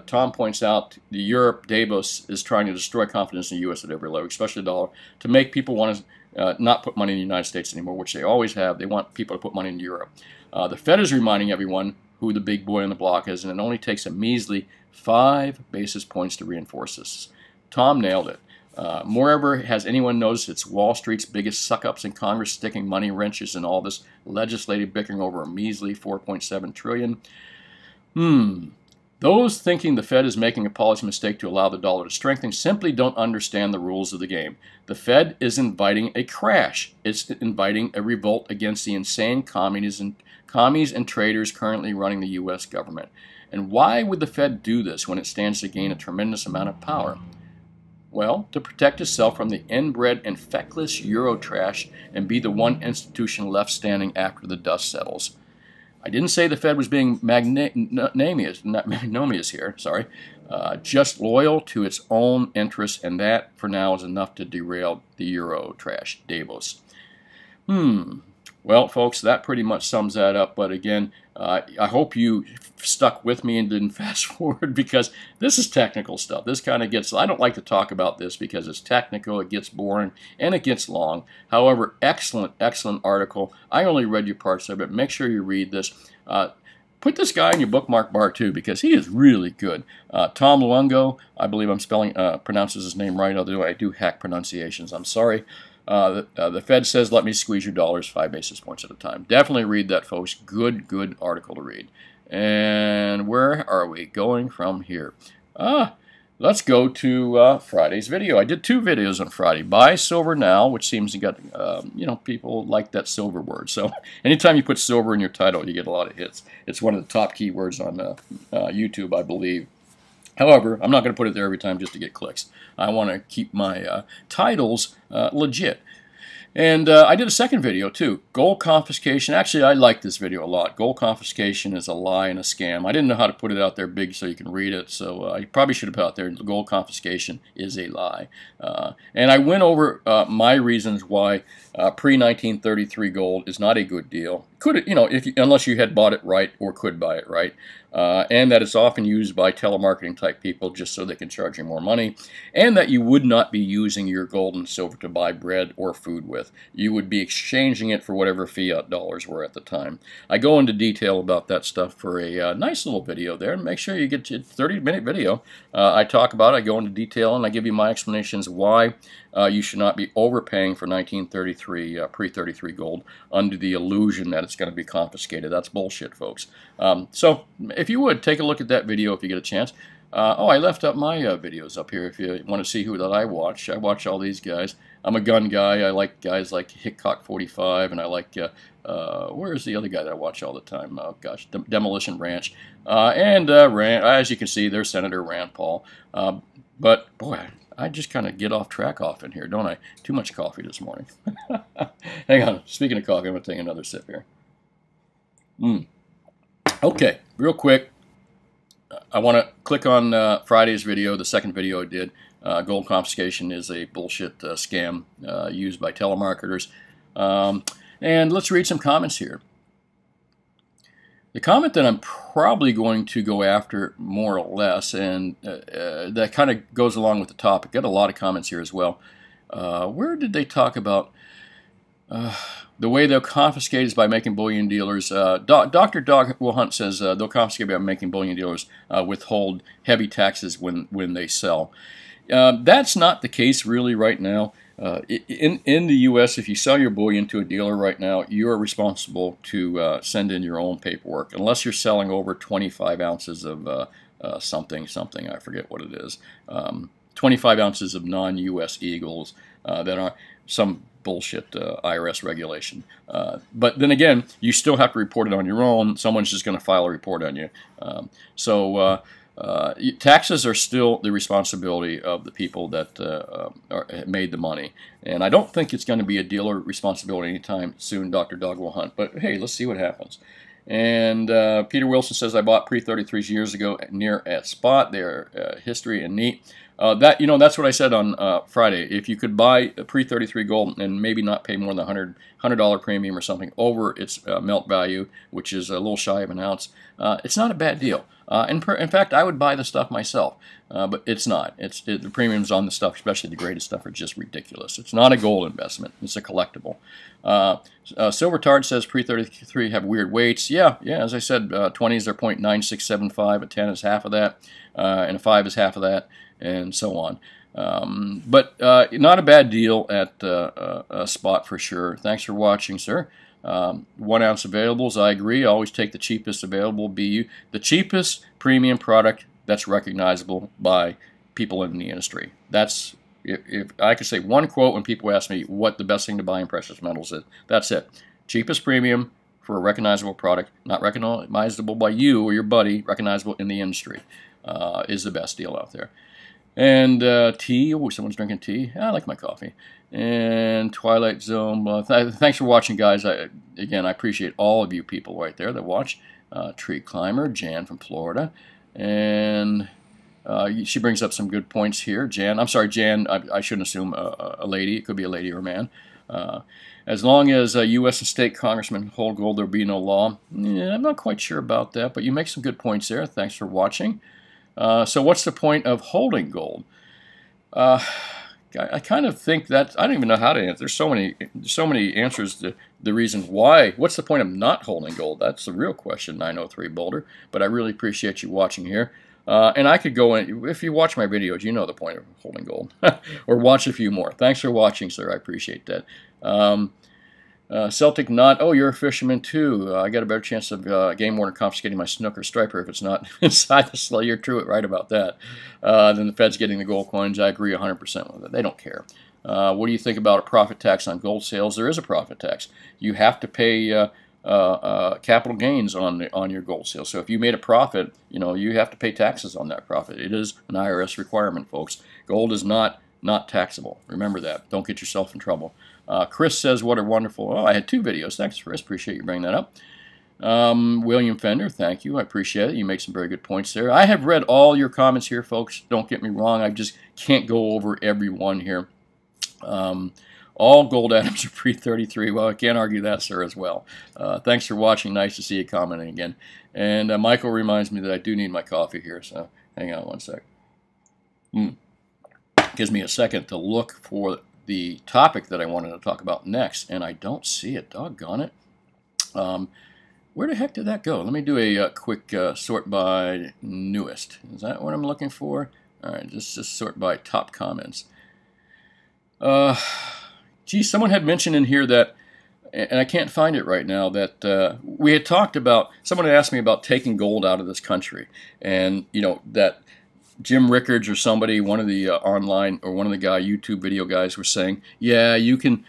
Tom points out, Europe, Davos, is trying to destroy confidence in the U.S. at every level, especially the dollar, to make people want to not put money in the United States anymore, which they always have. They want people to put money in Europe. The Fed is reminding everyone who the big boy on the block is, and it only takes a measly 5 basis points to reinforce this. Tom nailed it. Moreover, has anyone noticed it's Wall Street's biggest suck-ups in Congress sticking money wrenches in all this legislative bickering over a measly $4.7 trillion? Those thinking the Fed is making a policy mistake to allow the dollar to strengthen simply don't understand the rules of the game. The Fed is inviting a crash. It's inviting a revolt against the insane commies and traders currently running the U.S. government. And why would the Fed do this when it stands to gain a tremendous amount of power? Well, to protect itself from the inbred and feckless Euro trash and be the one institution left standing after the dust settles. I didn't say the Fed was being magnanimous here, sorry, just loyal to its own interests, and that, for now, is enough to derail the Euro trash, Davos. Well, folks, that pretty much sums that up, but again, I hope you stuck with me and didn't fast forward, because this is technical stuff. This kind of gets, I don't like to talk about this because it's technical, it gets boring, and it gets long. However, excellent, excellent article. I only read you parts of it. Make sure you read this. Put this guy in your bookmark bar too, because he is really good. Tom Luongo, I believe I'm pronounces his name right, although I do hack pronunciations. I'm sorry. The Fed says, let me squeeze your dollars 5 basis points at a time. Definitely read that, folks. Good, good article to read. And where are we going from here? Let's go to Friday's video. I did 2 videos on Friday. Buy silver now, which seems to get, people like that silver word. So anytime you put silver in your title, you get a lot of hits. It's one of the top keywords on YouTube, I believe. However, I'm not going to put it there every time just to get clicks. I want to keep my titles legit. And I did a second video too, gold confiscation. Actually, I like this video a lot. Gold confiscation is a lie and a scam. I didn't know how to put it out there big so you can read it, so I probably should have put out there, gold confiscation is a lie. And I went over my reasons why pre-1933 gold is not a good deal. Could it, unless you had bought it right or could buy it right. And that it's often used by telemarketing type people just so they can charge you more money, and that you would not be using your gold and silver to buy bread or food with. You would be exchanging it for whatever fiat dollars were at the time. I go into detail about that stuff for a nice little video there. Make sure you get your 30-minute video. I talk about it, I go into detail, and I give you my explanations why you should not be overpaying for 1933, pre-33 gold under the illusion that it's going to be confiscated. That's bullshit, folks. So if you would, take a look at that video if you get a chance. I left up my videos up here if you want to see who that I watch. I watch all these guys. I'm a gun guy. I like guys like Hickok 45, and I like, where's the other guy that I watch all the time? Oh, gosh, Demolition Ranch. As you can see, there's Senator Rand Paul. But, boy, I just kind of get off track often here, don't I? Too much coffee this morning. Hang on. Speaking of coffee, I'm going to take another sip here. Okay, real quick, I want to click on Friday's video, the second video I did. Gold confiscation is a bullshit scam used by telemarketers. And let's read some comments here. The comment that I'm probably going to go after more or less, and that kind of goes along with the topic. Got a lot of comments here as well. Where did they talk about the way they'll confiscate is by making bullion dealers. Dr. Dog Will Hunt says they'll confiscate by making bullion dealers withhold heavy taxes when they sell. That's not the case really right now. In the U.S., if you sell your bullion to a dealer right now, you are responsible to send in your own paperwork, unless you're selling over 25 ounces of something, I forget what it is. 25 ounces of non-U.S. Eagles that are some bullshit IRS regulation. But then again, you still have to report it on your own. Someone's just going to file a report on you. taxes are still the responsibility of the people that made the money. And I don't think it's going to be a dealer responsibility anytime soon, Dr. Dog will hunt. But hey, let's see what happens. And Peter Wilson says, I bought pre-33s years ago near at spot. They're history and neat. That's what I said on Friday. If you could buy a pre-33 gold and maybe not pay more than $100 premium or something over its melt value, which is a little shy of an ounce, it's not a bad deal. In fact, I would buy the stuff myself, but it's not. The premiums on the stuff, especially the graded stuff, are just ridiculous. It's not a gold investment. It's a collectible. Silver Tard says pre-33 have weird weights. Yeah, as I said, 20s are 0.9675, a 10 is half of that, and a 5 is half of that, and so on. But not a bad deal at a spot for sure. Thanks for watching, sir. 1 ounce availables, I agree. Always take the cheapest available BU. The cheapest premium product that's recognizable by people in the industry. That's, if I could say one quote when people ask me what the best thing to buy in precious metals is, that's it. Cheapest premium for a recognizable product, not recognizable by you or your buddy, recognizable in the industry, is the best deal out there. And tea, oh, someone's drinking tea. I like my coffee. And Twilight Zone, thanks for watching, guys. Again, I appreciate all of you people right there that watch. Tree Climber, Jan from Florida. And she brings up some good points here. Jan, I'm sorry, Jan, I shouldn't assume a lady. It could be a lady or a man. As long as U.S. and state congressmen hold gold, there will be no law. Yeah, I'm not quite sure about that, but you make some good points there. Thanks for watching. So what's the point of holding gold? I kind of think that I don't even know how to answer. There's so many answers to the reason why. What's the point of not holding gold? That's the real question, 903 Boulder. But I really appreciate you watching here. And I could go in, if you watch my videos, you know the point of holding gold. Or watch a few more. Thanks for watching, sir. I appreciate that. Celtic Knot, oh, you're a fisherman too. I got a better chance of game warden confiscating my snook or striper if it's not inside the slough. You're true, right about that. Then the Fed's getting the gold coins. I agree 100% with it. They don't care. What do you think about a profit tax on gold sales? There is a profit tax. You have to pay capital gains on your gold sales. So if you made a profit, you have to pay taxes on that profit. It is an IRS requirement, folks. Gold is not taxable. Remember that. Don't get yourself in trouble. Chris says, what a wonderful... Oh, I had 2 videos. Thanks, Chris. Appreciate you bringing that up. William Fender, thank you. I appreciate it. You make some very good points there. I have read all your comments here, folks. Don't get me wrong. I just can't go over every one here. All gold atoms are pre-33. Well, I can't argue that, sir, as well. Thanks for watching. Nice to see you commenting again. And Michael reminds me that I do need my coffee here, so hang on one sec. Gives me a second to look for the topic that I wanted to talk about next, and I don't see it. Doggone it. Where the heck did that go? Let me do a quick sort by newest. Is that what I'm looking for? All right, just sort by top comments. Geez, someone had mentioned in here that, and I can't find it right now, that we had talked about, someone had asked me about taking gold out of this country, and, that Jim Rickards or somebody, one of the online or one of the YouTube video guys was saying, yeah, you can,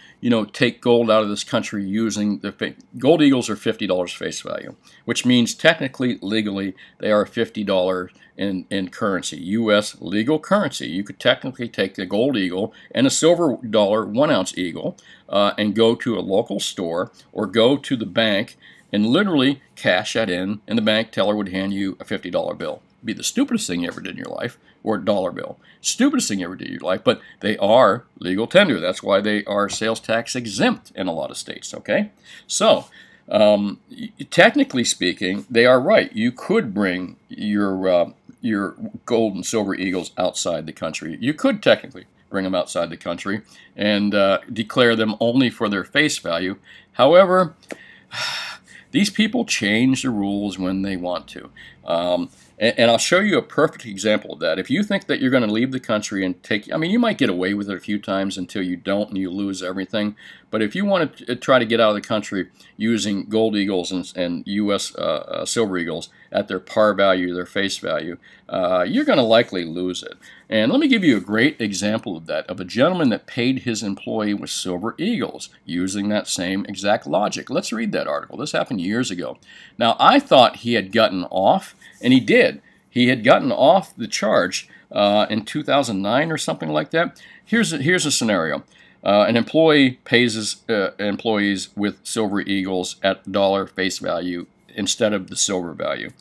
take gold out of this country using the gold eagles are $50 face value, which means technically, legally, they are $50 in currency, U.S. legal currency. You could technically take the gold eagle and a silver dollar 1 ounce eagle and go to a local store or go to the bank and literally cash that in, and the bank teller would hand you a $50 bill. Be the stupidest thing you ever did in your life, or a dollar bill. Stupidest thing you ever did in your life, but they are legal tender. That's why they are sales tax exempt in a lot of states, okay? So, technically speaking, they are right. You could bring your gold and silver eagles outside the country. You could technically bring them outside the country and declare them only for their face value. However, these people change the rules when they want to. And I'll show you a perfect example of that. If you think that you're going to leave the country and take, you might get away with it a few times until you don't and you lose everything. But if you want to try to get out of the country using gold eagles and U.S. Silver eagles at their par value, their face value, you're going to likely lose it. And let me give you a great example of that, of a gentleman that paid his employee with silver eagles using that same exact logic. Let's read that article. This happened years ago. Now, I thought he had gotten off, and he did. He had gotten off the charge in 2009 or something like that. Here's a scenario. An employee pays his employees with silver eagles at dollar face value instead of the silver value.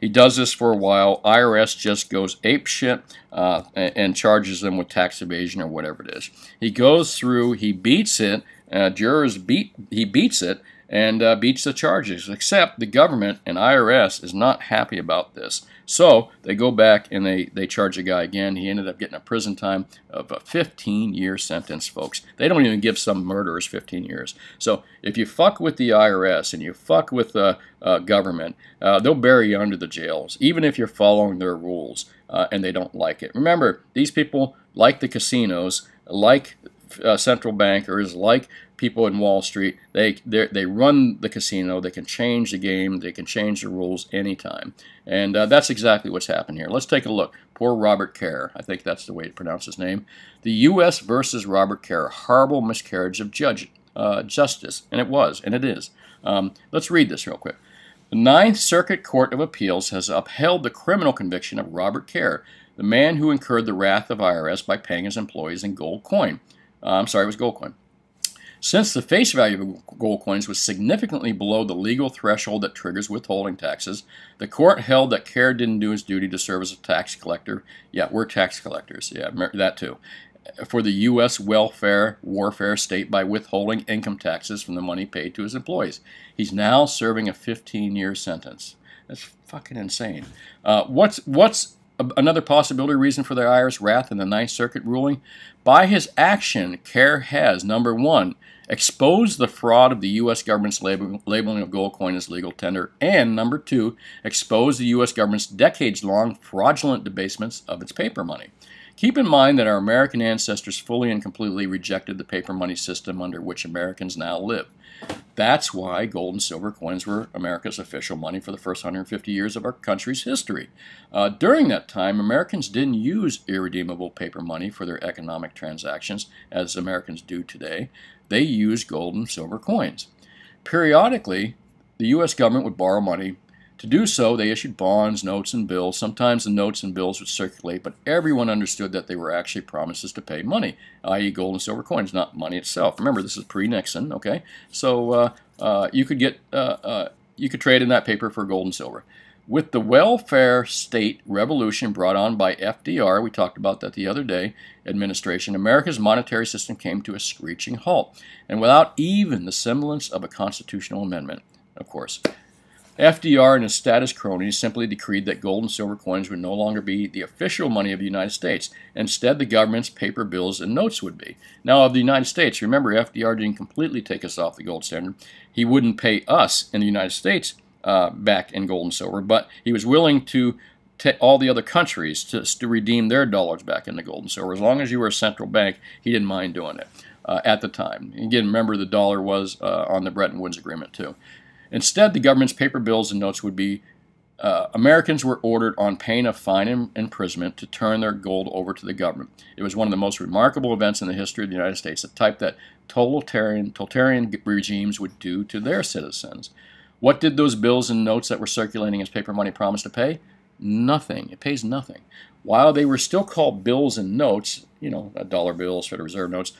He does this for a while. IRS just goes apeshit and charges them with tax evasion or whatever it is. He goes through, he beats it, he beats it and beats the charges, except the government and IRS is not happy about this. So they go back and they charge the guy again. He ended up getting a prison time of a 15-year sentence, folks. They don't even give some murderers 15 years. So if you fuck with the IRS and you fuck with the government, they'll bury you under the jails, even if you're following their rules and they don't like it. Remember, these people, like the casinos, like central bankers, like people in Wall Street, they run the casino. They can change the game. They can change the rules anytime. And that's exactly what's happened here. Let's take a look. Poor Robert Kerr. I think that's the way to pronounce his name. The U.S. versus Robert Kerr. Horrible miscarriage of justice. And it was, and it is. Let's read this real quick. The Ninth Circuit Court of Appeals has upheld the criminal conviction of Robert Kerr, the man who incurred the wrath of IRS by paying his employees in gold coin. It was gold coin. Since the face value of gold coins was significantly below the legal threshold that triggers withholding taxes, the court held that Kerr didn't do his duty to serve as a tax collector. Yeah, we're tax collectors. Yeah, that too. For the U.S. warfare state by withholding income taxes from the money paid to his employees. He's now serving a 15-year sentence. That's fucking insane. What's another possibility reason for the IRS wrath in the Ninth Circuit ruling? By his action, Kerr has, number one, exposed the fraud of the U.S. government's labeling of gold coin as legal tender, and number two, exposed the U.S. government's decades-long fraudulent debasements of its paper money. Keep in mind that our American ancestors fully and completely rejected the paper money system under which Americans now live. That's why gold and silver coins were America's official money for the first 150 years of our country's history. During that time, Americans didn't use irredeemable paper money for their economic transactions as Americans do today. They used gold and silver coins. Periodically, the U.S. government would borrow money. To do so, they issued bonds, notes, and bills. Sometimes the notes and bills would circulate, but everyone understood that they were actually promises to pay money, i.e. gold and silver coins, not money itself. Remember, this is pre-Nixon, okay? So you could trade in that paper for gold and silver. With the welfare state revolution brought on by FDR, we talked about that the other day, administration, America's monetary system came to a screeching halt, and without even the semblance of a constitutional amendment, of course. FDR and his status cronies simply decreed that gold and silver coins would no longer be the official money of the United States. Instead, the government's paper bills and notes would be. Now, of the United States, remember, FDR didn't completely take us off the gold standard. He wouldn't pay us in the United States back in gold and silver, but he was willing to take all the other countries to redeem their dollars back into gold and silver. As long as you were a central bank, he didn't mind doing it at the time. Again, remember, the dollar was on the Bretton Woods Agreement, too. Instead, the government's paper bills and notes would be Americans were ordered on pain of fine and imprisonment to turn their gold over to the government. It was one of the most remarkable events in the history of the United States, the type that totalitarian regimes would do to their citizens. What did those bills and notes that were circulating as paper money promise to pay? Nothing. It pays nothing. While they were still called bills and notes, dollar bills, Federal Reserve notes,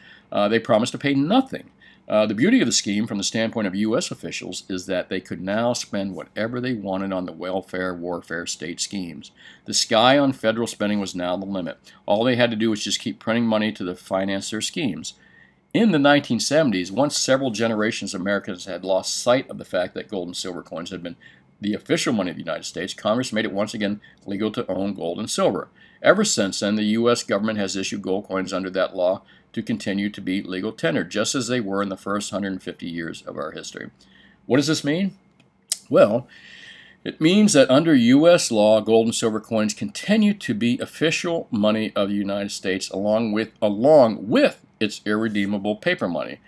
they promised to pay nothing. The beauty of the scheme from the standpoint of U.S. officials is that they could now spend whatever they wanted on the warfare state schemes. The sky on federal spending was now the limit. All they had to do was just keep printing money to finance their schemes. In the 1970s, once several generations of Americans had lost sight of the fact that gold and silver coins had been the official money of the United States, Congress made it once again legal to own gold and silver. Ever since then, the U.S. government has issued gold coins under that law to continue to be legal tender, just as they were in the first 150 years of our history. What does this mean? Well, it means that under U.S. law, gold and silver coins continue to be official money of the United States along with its irredeemable paper money.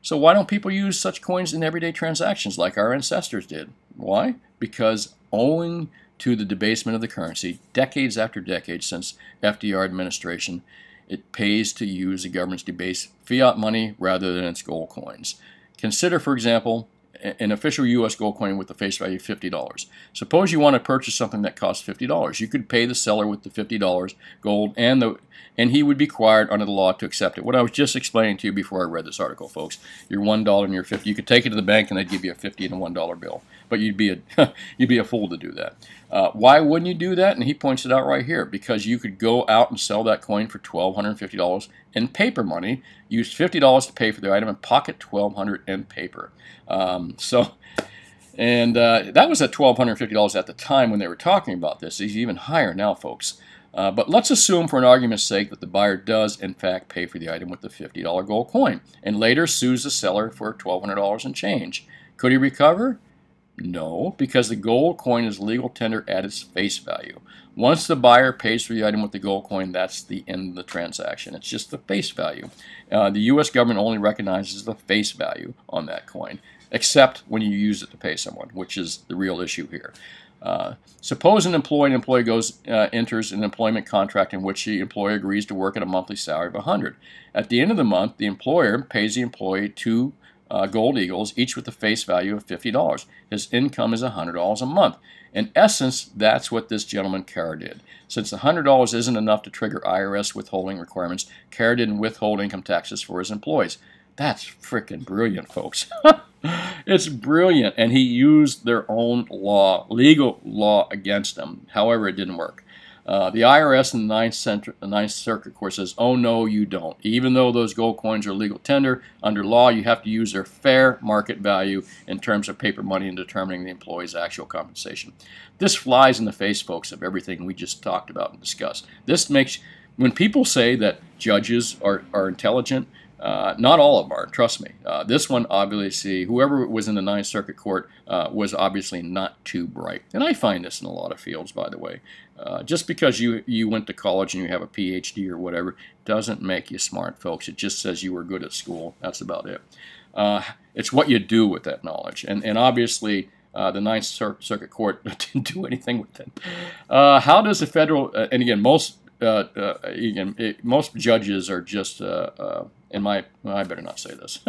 So why don't people use such coins in everyday transactions like our ancestors did? Why? Because owing to the debasement of the currency, decades after decades since FDR administration, it pays to use the government's debased fiat money rather than its gold coins. Consider, for example, an official U.S. gold coin with the face value of $50. Suppose you want to purchase something that costs $50. You could pay the seller with the $50 gold, and he would be required under the law to accept it. What I was just explaining to you before I read this article, folks. Your $1 and your $50. You could take it to the bank and they'd give you a $50 and a $1 bill. But you'd be a fool to do that. Why wouldn't you do that? And he points it out right here. Because you could go out and sell that coin for $1,250 in paper money, use $50 to pay for the item, and pocket $1,200 in paper. That was at $1,250 at the time when they were talking about this. It's even higher now, folks. But let's assume, for an argument's sake, that the buyer does, in fact, pay for the item with the $50 gold coin, and later sues the seller for $1,200 and change. Could he recover? No, because the gold coin is legal tender at its face value. Once the buyer pays for the item with the gold coin, that's the end of the transaction. It's just the face value. The U.S. government only recognizes the face value on that coin, except when you use it to pay someone, which is the real issue here. Suppose an employee enters an employment contract in which the employer agrees to work at a monthly salary of $100. At the end of the month, the employer pays the employee two gold eagles, each with a face value of $50. His income is $100 a month. In essence, that's what this gentleman, Carr, did. Since the $100 isn't enough to trigger IRS withholding requirements, Carr didn't withhold income taxes for his employees. That's freaking brilliant, folks. It's brilliant, and he used their own law, legal law, against them. However, it didn't work. The IRS in the Ninth Circuit Court says, oh, no, you don't. Even though those gold coins are legal tender, under law, you have to use their fair market value in terms of paper money in determining the employee's actual compensation. This flies in the face, folks, of everything we just talked about and discussed. This makes, when people say that judges are intelligent, not all of them are, trust me. This one, obviously, whoever was in the Ninth Circuit Court was obviously not too bright. And I find this in a lot of fields, by the way. Just because you went to college and you have a PhD or whatever doesn't make you smart, folks. It just says you were good at school. That's about it. It's what you do with that knowledge. And obviously, the Ninth Circuit Court didn't do anything with it. How does the federal, and again, most judges are just, I better not say this.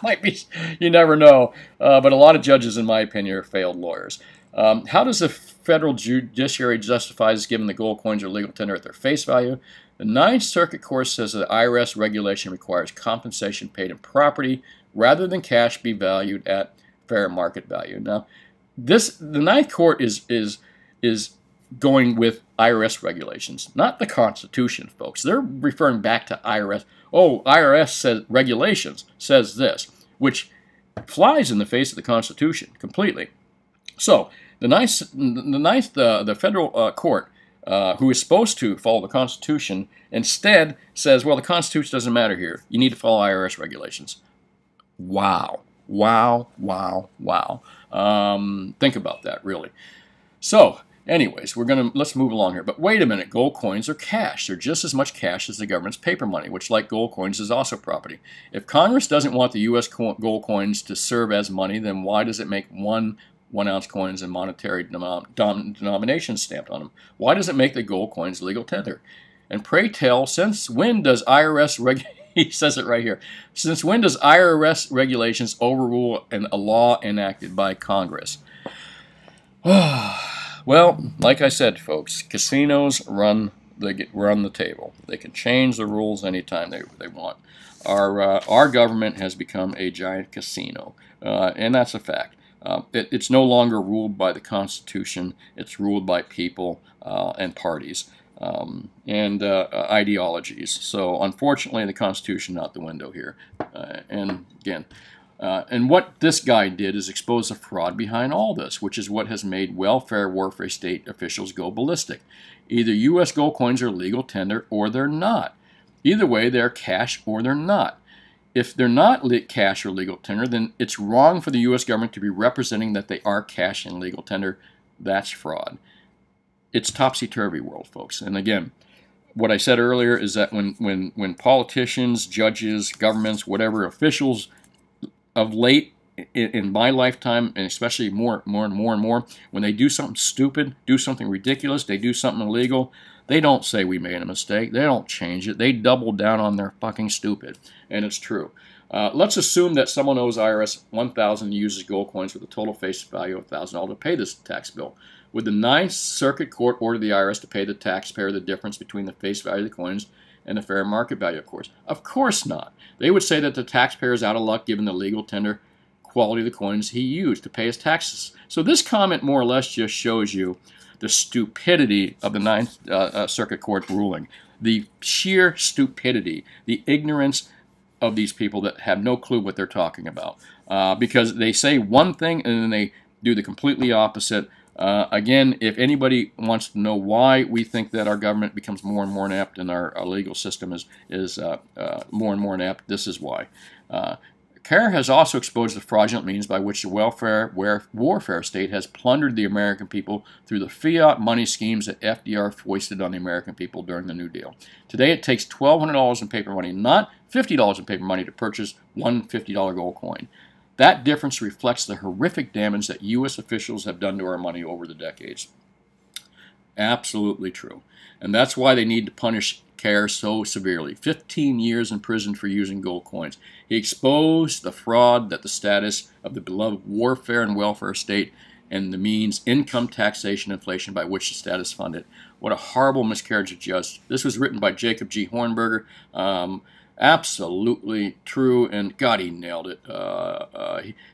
Might be, you never know. But a lot of judges, in my opinion, are failed lawyers. How does the federal judiciary justify giving the gold coins or legal tender at their face value? The Ninth Circuit Court says that the IRS regulation requires compensation paid in property rather than cash be valued at fair market value. Now, the Ninth Court is going with IRS regulations, not the Constitution, folks. They're referring back to IRS. Oh, IRS says regulations says this, which flies in the face of the Constitution completely. So the federal court, who is supposed to follow the Constitution, instead says, well, the Constitution doesn't matter here. You need to follow IRS regulations. Wow. Wow, wow, wow. Think about that, really. So, anyways, let's move along here. But wait a minute, gold coins are cash. They're just as much cash as the government's paper money, which, like gold coins, is also property. If Congress doesn't want the U.S. gold coins to serve as money, then why does it make one-ounce coins and monetary denominations stamped on them? Why does it make the gold coins legal tender? And pray tell, since when does IRS he says it right here. Since when does IRS regulations overrule a law enacted by Congress? Well, like I said, folks, casinos run the table. They can change the rules anytime they want. Our government has become a giant casino, and that's a fact. It's no longer ruled by the Constitution. It's ruled by people and parties. And ideologies. So unfortunately, the Constitution out the window here. And again, and what this guy did is expose the fraud behind all this, which is what has made welfare warfare state officials go ballistic. Either U.S. gold coins are legal tender or they're not. Either way, they're cash or they're not. If they're not cash or legal tender, then it's wrong for the U.S. government to be representing that they are cash and legal tender. That's fraud. It's topsy-turvy world, folks. And again, what I said earlier is that when politicians, judges, governments, whatever, officials of late in my lifetime, and especially more and more, when they do something stupid, do something ridiculous, they do something illegal, they don't say we made a mistake. They don't change it. They double down on their fucking stupid. And it's true. Let's assume that someone owes IRS $1,000 and uses gold coins with a total face value of $1,000 to pay this tax bill. Would the Ninth Circuit Court order the IRS to pay the taxpayer the difference between the face value of the coins and the fair market value, of course? Of course not. They would say that the taxpayer is out of luck given the legal tender quality of the coins he used to pay his taxes. So this comment more or less just shows you the stupidity of the Ninth Circuit Court ruling. The sheer stupidity, the ignorance of these people that have no clue what they're talking about. Because they say one thing and then they do the completely opposite. Again, if anybody wants to know why we think that our government becomes more and more inept and our legal system is more and more inept, this is why. CARE has also exposed the fraudulent means by which the warfare state has plundered the American people through the fiat money schemes that FDR foisted on the American people during the New Deal. Today it takes $1,200 in paper money, not $50 in paper money, to purchase one $50 gold coin. That difference reflects the horrific damage that U.S. officials have done to our money over the decades. Absolutely true. And that's why they need to punish CARE so severely. 15 years in prison for using gold coins. He exposed the fraud that the status of the beloved warfare and welfare state and the means income taxation inflation by which the status funded. What a horrible miscarriage of justice. This was written by Jacob G. Hornberger. Absolutely true, and God, he nailed it.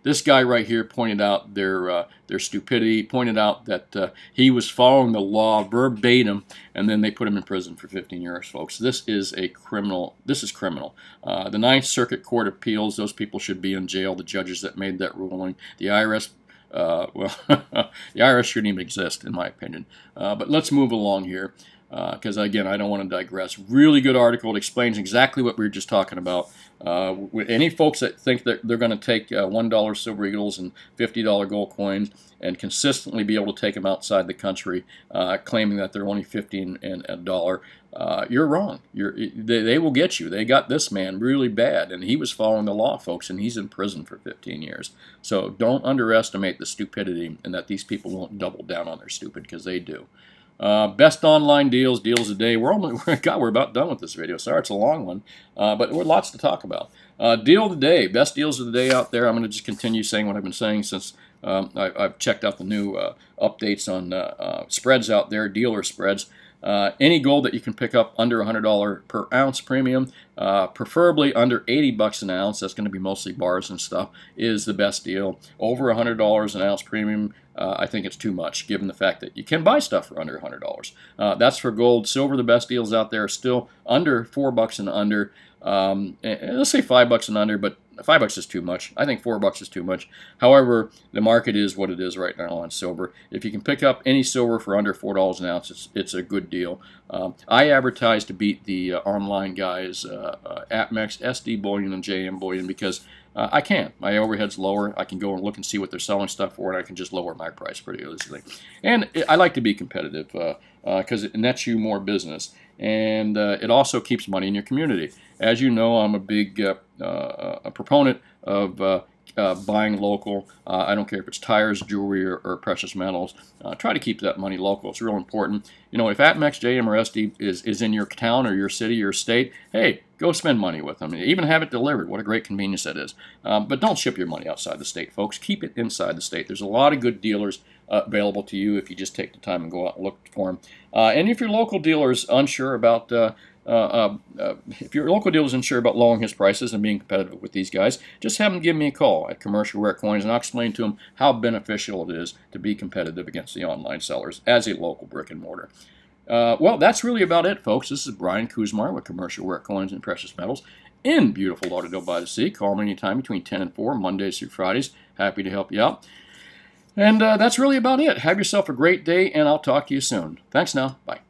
This guy right here pointed out their stupidity, pointed out that he was following the law verbatim, and then they put him in prison for 15 years, folks. This is a criminal. This is criminal. The Ninth Circuit Court of Appeals, those people should be in jail, the judges that made that ruling. The IRS, well, the IRS shouldn't even exist, in my opinion. But let's move along here. Because, again, I don't want to digress. Really good article. It explains exactly what we were just talking about. Any folks that think that they're going to take $1 silver eagles and $50 gold coins and consistently be able to take them outside the country, claiming that they're only $50 and a dollar, you're wrong. They will get you. They got this man really bad, and he was following the law, folks, and he's in prison for 15 years. So don't underestimate the stupidity and that these people won't double down on their stupid, because they do. Best online deals of the day. We're about done with this video. Sorry, it's a long one, but we're lots to talk about. Deal of the day, best deals of the day out there. I'm going to just continue saying what I've been saying since I've checked out the new updates on spreads out there, dealer spreads. Any gold that you can pick up under $100 per ounce premium, preferably under $80 an ounce, that's going to be mostly bars and stuff, is the best deal. Over $100 an ounce premium, I think it's too much, given the fact that you can buy stuff for under $100. That's for gold. Silver, the best deals out there are still under $4 and under. Let's say $5 and under, but $5 is too much. I think $4 is too much. However, the market is what it is right now on silver. If you can pick up any silver for under $4 an ounce, it's a good deal. I advertise to beat the online guys, APMEX, SD Bullion, and JM Bullion, because I can. My overhead's lower. I can go and look and see what they're selling stuff for, and I can just lower my price pretty easily. And I like to be competitive because it nets you more business. And it also keeps money in your community. As you know, I'm a big a proponent of buying local. I don't care if it's tires, jewelry, or precious metals. Try to keep that money local. It's real important. You know, if APMEX, JM, or SD is in your town or your city or state, hey, go spend money with them. Even have it delivered. What a great convenience that is. But don't ship your money outside the state, folks. Keep it inside the state. There's a lot of good dealers available to you if you just take the time and go out and look for them. And if your local dealer is unsure about if your local dealer is unsure about lowering his prices and being competitive with these guys, just have them give me a call at Commercial Rare Coins, and I'll explain to them how beneficial it is to be competitive against the online sellers as a local brick and mortar. Well, that's really about it, folks. This is Brian Kuzmar with Commercial Rare Coins and Precious Metals in beautiful Lauderdale by the Sea. Call me anytime between 10 and 4, Mondays through Fridays. Happy to help you out. And that's really about it. Have yourself a great day, and I'll talk to you soon. Thanks now. Bye.